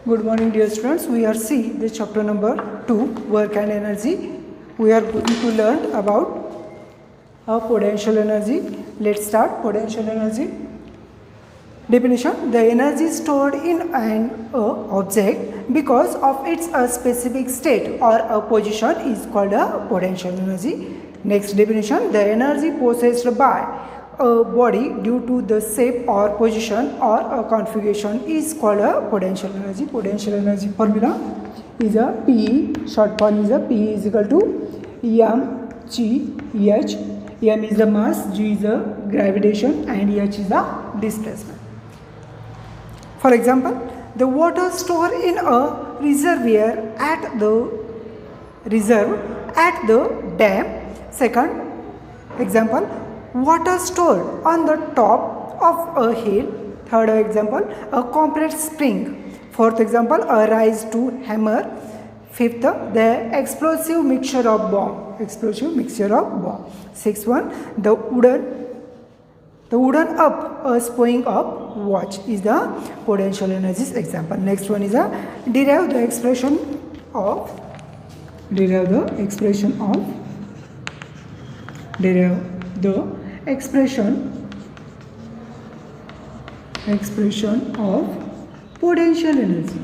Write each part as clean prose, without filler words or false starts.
Good morning, dear students. We are see the chapter number 2, work and energy. We are going to learn about potential energy. Let's start potential energy. Definition: the energy stored in an object because of its specific state or a position is called a potential energy. Next definition: the energy possessed by a body due to the shape or position or a configuration is called a potential energy. Potential energy formula is a P, short form is a P is equal to mgh. M is the mass, G is the gravitation and H is the displacement. For example, the water stored in a reservoir at the dam. Second example, water stored on the top of a hill. Third example, a compressed spring. Fourth example, a rise to hammer. Fifth, the explosive mixture of bomb. Sixth one, the wooden up, a spring up watch is the potential energies example. Next one is a derive the expression of potential energy.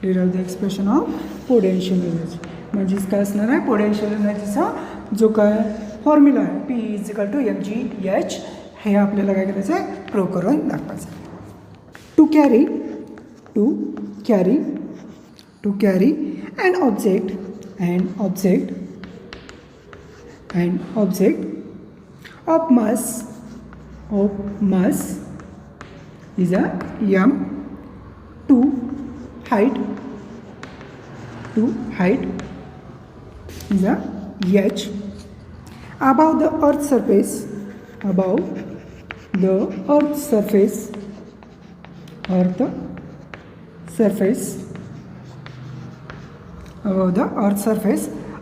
Derive the expression of potential energy. म्हणजेच काय असणार आहे potential एनर्जीचा जो काय formula आहे P is equal to mgh हे आपल्याला काय करायचं आहे प्रूव्ह करून दाखवायचं आहे. To carry an object of mass is a m. To height is a h. Above the earth surface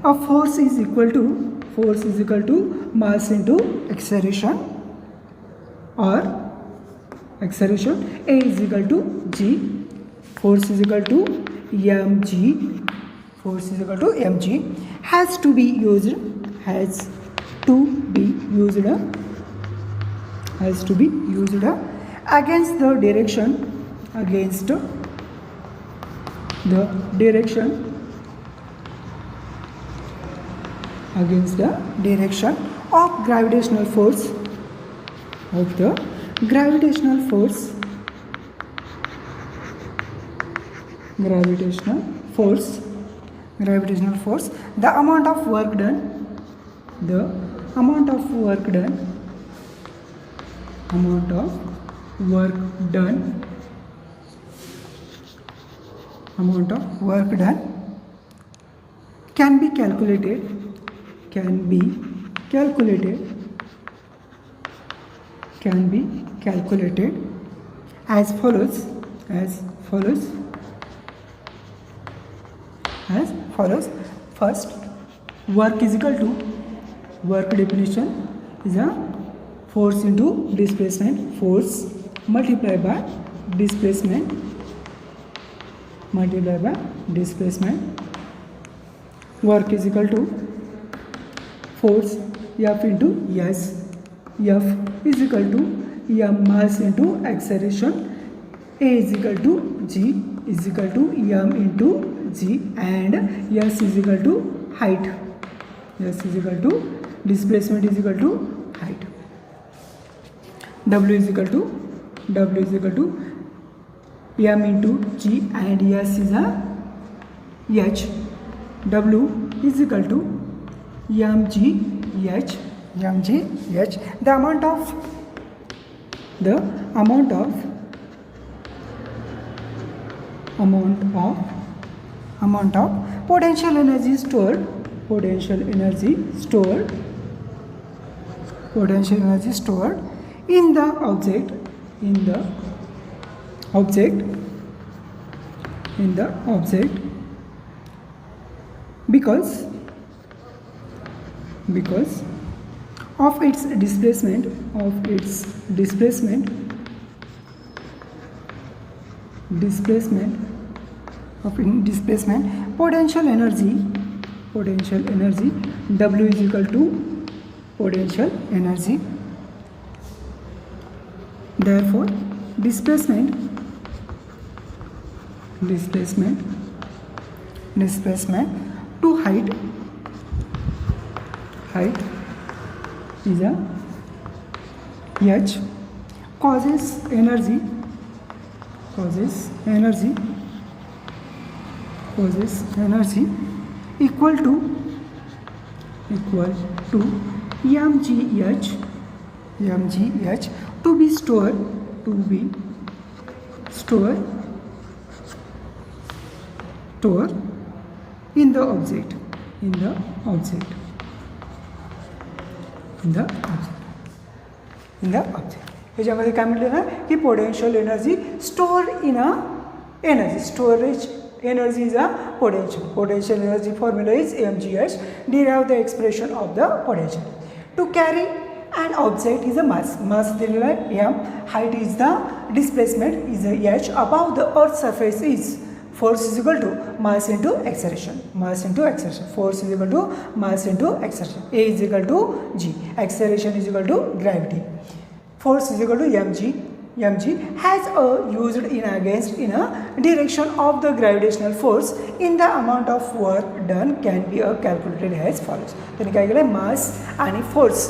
a force is equal to mass into acceleration or acceleration. A is equal to g. Force is equal to mg. Has to be used against the direction of gravitational force the amount of work done can be calculated as follows. First, work is equal to, work definition is a force into displacement. Force multiplied by displacement. Work is equal to force F into S. F is equal to m mass into acceleration. A is equal to G is equal to m into G and S is equal to height. Displacement is equal to height. W is equal to m into G and S is a H. W is equal to mgh. The amount of potential energy stored in the object because of its displacement displacement of displacement, potential energy W is equal to potential energy. Therefore displacement to height is a h, causes energy equal to mgh to be stored in the object. ह्याच्यामध्ये काय म्हटलं ना की potential energy store in a energy, storage energy is a potential energy formula is mgh. Derive the expression of the potential. To carry an object is a mass दिलेला आहे m, height is the displacement is a h, above the earth surface is force is equal to mass into acceleration, force is equal to mass into acceleration, a is equal to g, acceleration is equal to gravity, force is equal to mg has used in a direction of the gravitational force in the amount of work done can be calculated as follows. त्यांनी काय केलं आहे, मास आणि force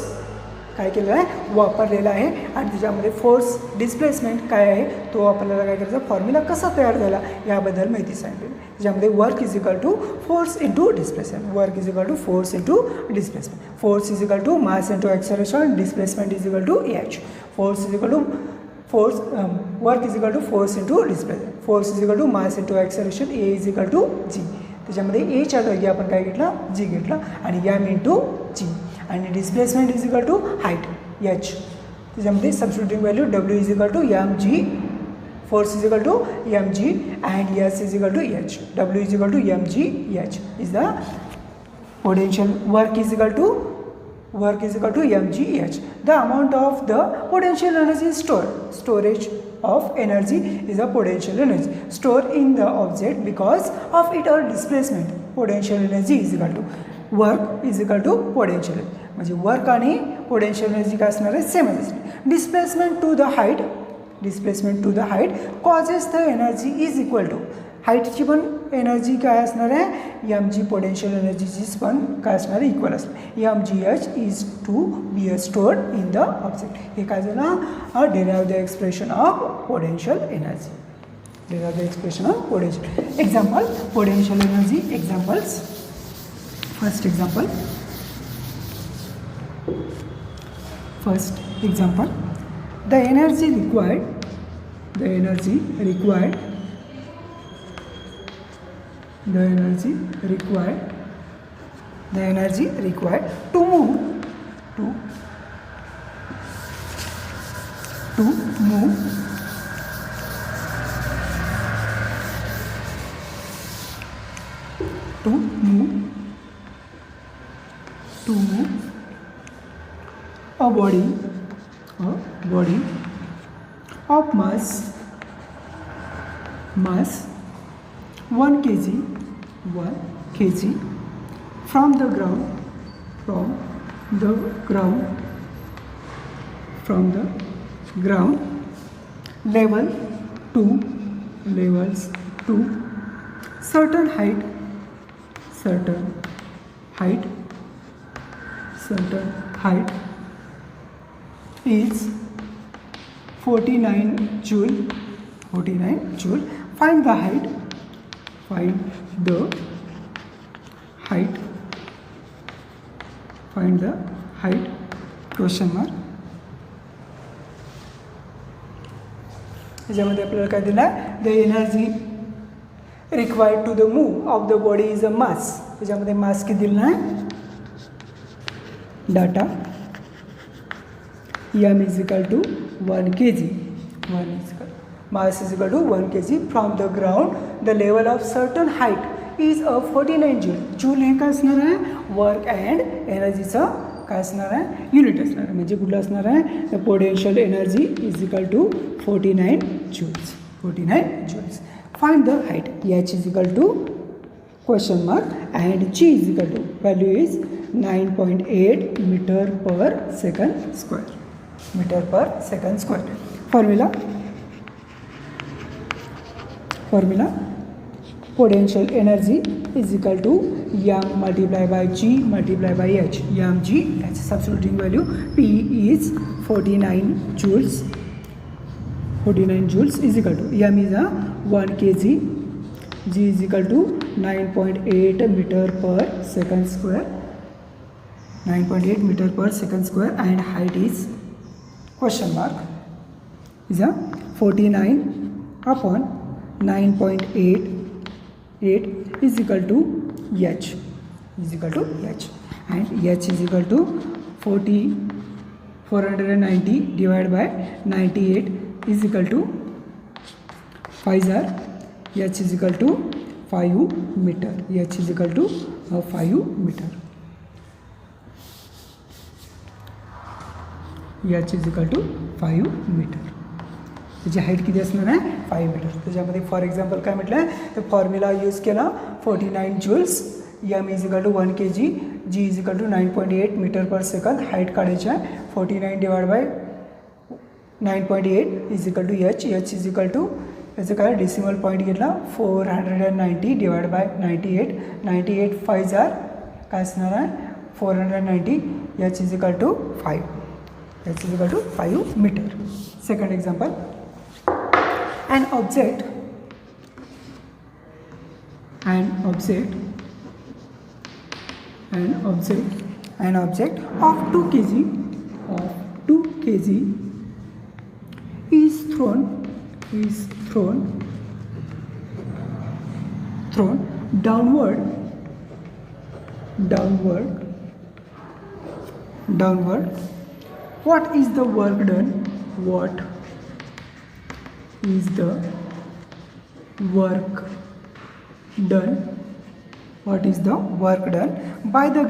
काय केलेला आहे वापरलेला आहे आणि त्याच्यामध्ये फोर्स डिस्प्लेसमेंट काय आहे तो आपल्याला काय करायचा फॉर्म्युला कसा तयार झाला याबद्दल माहिती सांगितली. त्याच्यामध्ये work is equal to force into displacement, work is equal to force into displacement, force is equal to mass into acceleration, displacement is equal to h, force is equal to work is equal to force into displacement, force is equal to mass into acceleration, a is equal to g. त्याच्यामध्ये एच्या जागी आपण काय घेतलं जी घेतलं आणि M into G आणि displacement is equal to height H. त्याच्यामध्ये substituting value W is equal to M G, force is equal to M G and S is equal to H, W is equal to M ji H is the potential. Work is equal to mgh. The amount of the potential energy stored, storage of energy is a potential energy stored in the object because of it or displacement. Potential energy is equal to work is equal to potential. म्हणजे work आणि potential energy काय असणार आहे सेमच असणार. Displacement to the height causes the energy is equal to हाईटची पण energy काय असणार आहे एम जी पोटेन्शियल एनर्जीचीच पण काय असणार आहे इक्वल असणार. M ji H is to be stored in the object. हे काय झालं derive the expression of potential energy. Derive the expression of potential. Example potential energy examples. First example, the energy required to move a body of mass 1 kg from the ground level to certain height is 49 joule. Find the height. Question mark. याच्यामध्ये आपल्याला काय दिलं आहे the energy required to the move of the body is a mass. त्याच्यामध्ये mass किती दिलं आहे data m is equal to 1 kg. Mass is equal to 1 kg from the ground. The level of certain height is a 49 joule. Joule हे काय असणार आहे work and एनर्जीचा काय असणार आहे युनिट असणार आहे. म्हणजे कुठलं असणार आहे the potential energy is equal to 49 joules. Find the height. H is equal to question mark and G is equal to value is 9.8 meter per second square. Meter per second square. Formula potential energy is equal to m multiplied by G multiplied by H. M G H. Substituting value P is 49 joules. 49 joules is equal to m is a 1 kg. G is equal to 9.8 meter per second square. 9.8 meter per second square and height is question mark is a 49 upon 9.8 is equal to H and H is equal to 490 divided by 98 is equal to 5 are H is equal to 5 meter. H is equal to 5 meter. H is equal to 5 meter. त्याची height किती असणार आहे 5 metre. त्याच्यामध्ये for example काय म्हटलं आहे तर formula use केला 49 joules m is equal to 1 kg g is equal to 9.8 metre per second. Height काढायची आहे 49 divide by 9.8 is equal to h. H is equal to याचं काय डेसिमल पॉईंट घेतला 490 डिवाइड बाय 98. 98 5 आर काय असणार आहे 490. H is equal to 5. H is equal to 5 metre. Second example an object of 2 kg is thrown downward. What is the work done? What is the work done by the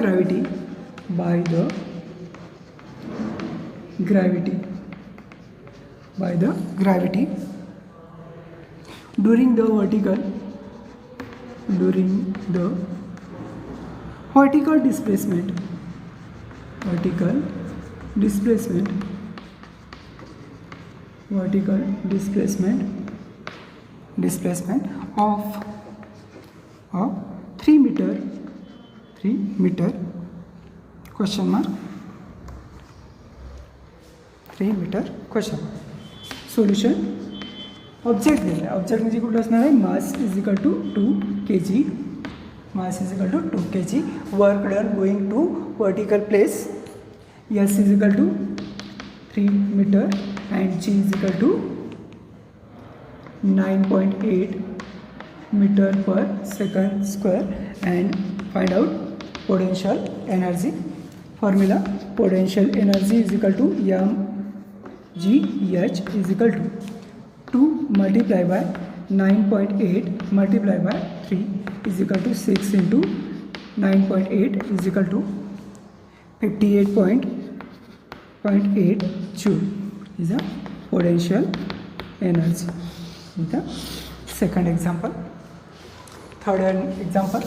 gravity during the vertical displacement of 3 meter question mark 3 meter question mark. Solution object दिलं आहे. Object म्हणजे कुठलं असणार आहे mass is equal to 2 kg. Mass is equal to 2 kg. Work done going to vertical place s is equal to 3 meter and G is equal to 9.8 meter per second square and find out potential energy. Formula potential energy is equal to mgh is equal to 2 multiplied by 9.8 multiplied by 3 is equal to 6 into 9.8 is equal to 58.8 joule is a potential energy. The second example. Third example.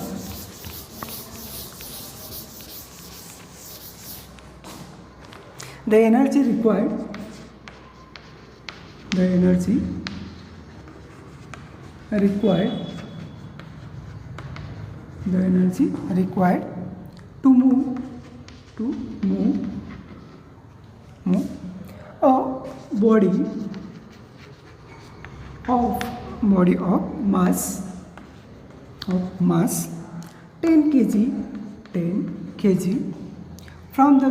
The energy required to move a body of mass 10 kg from the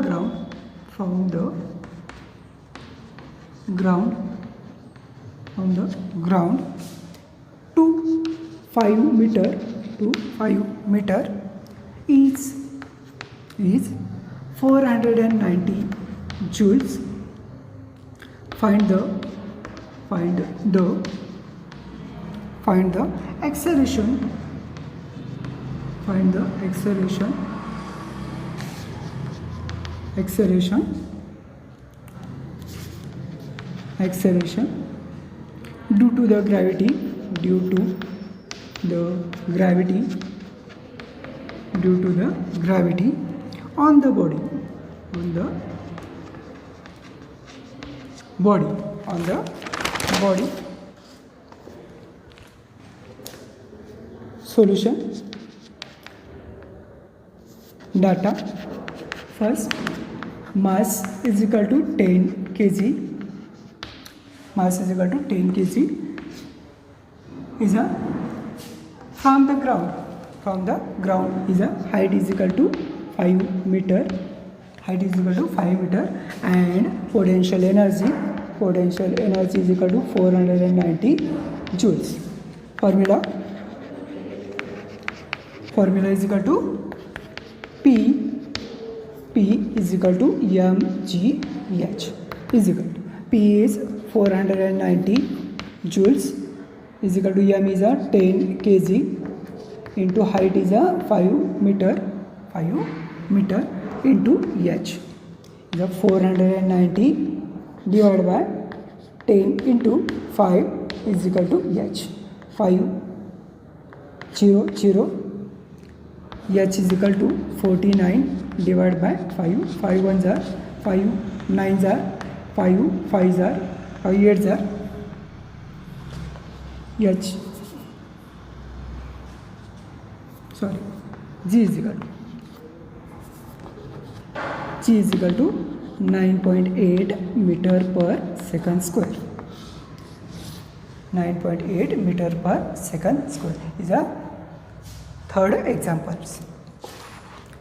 ground to 5 meter is 490 joules. Find the acceleration. Acceleration due to the gravity due to the gravity on the body solution. Data. First, mass is equal to 10 kg. Mass is equal to 10 kg is a from the ground is a height is equal to 5 meter. Height is equal to 5 meter, and potential energy is equal to 490 joules. Formula is equal to P is equal to mgh is equal to P is 490 joules is equal to m is a 10 kg into height is a 5 meter into h is a 490 divided by 10 into 5 is equal to h. 5 0 0 h is equal to 49 divided by 5. 5 ones are 5, 9s are 5, 5s are 5, 8s are h. Sorry, g is equal to 9.8 meter per second square. 9.8 meter per second square is a third example.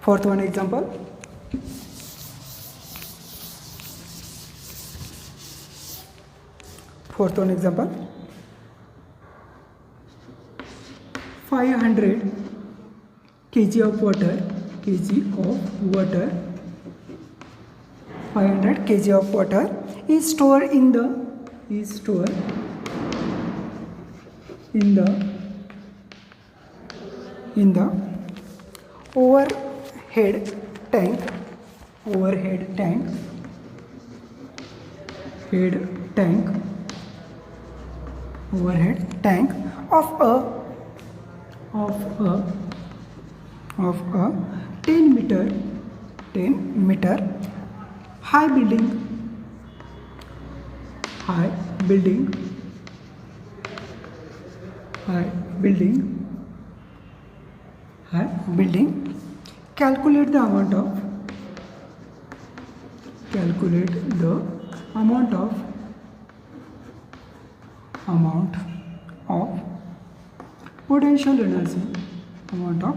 Fourth one example. Fourth one example. 500 kg of water. 500 kg of water is stored in the overhead tank of a 10 meter high building calculate the amount of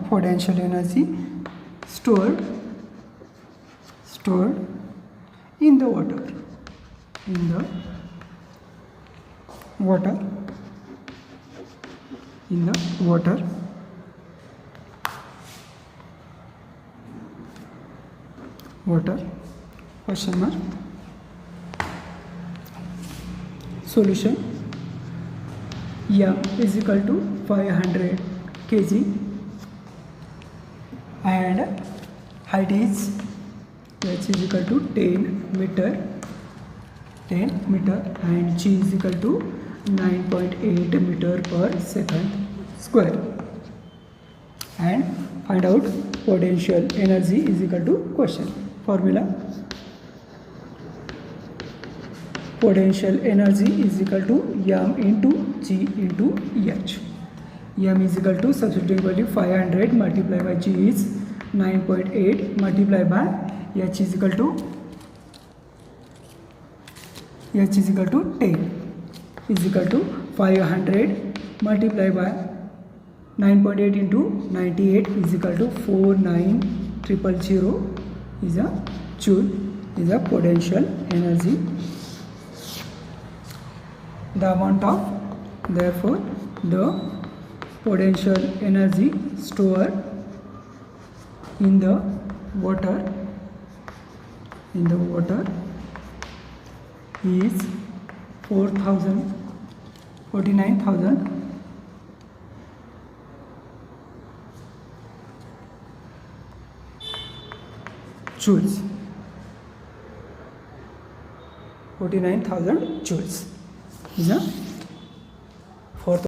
potential energy stored in the water question mark. Solution. M is equal to 500 kg and height is h is equal to 10 meter and g is equal to 9.8 meter per second square, and find out potential energy is equal to question. Formula. Potential energy is equal to m into g into h. M is equal to substituting value 500 multiplied by g is 9.8 multiplied by h is equal to 10 is equal to 500 multiplied by 9.8 into 98 is equal to 49000 is a joule is a potential energy. Therefore the potential energy stored in the water is 49,000 joules. 49,000 joules is a fourth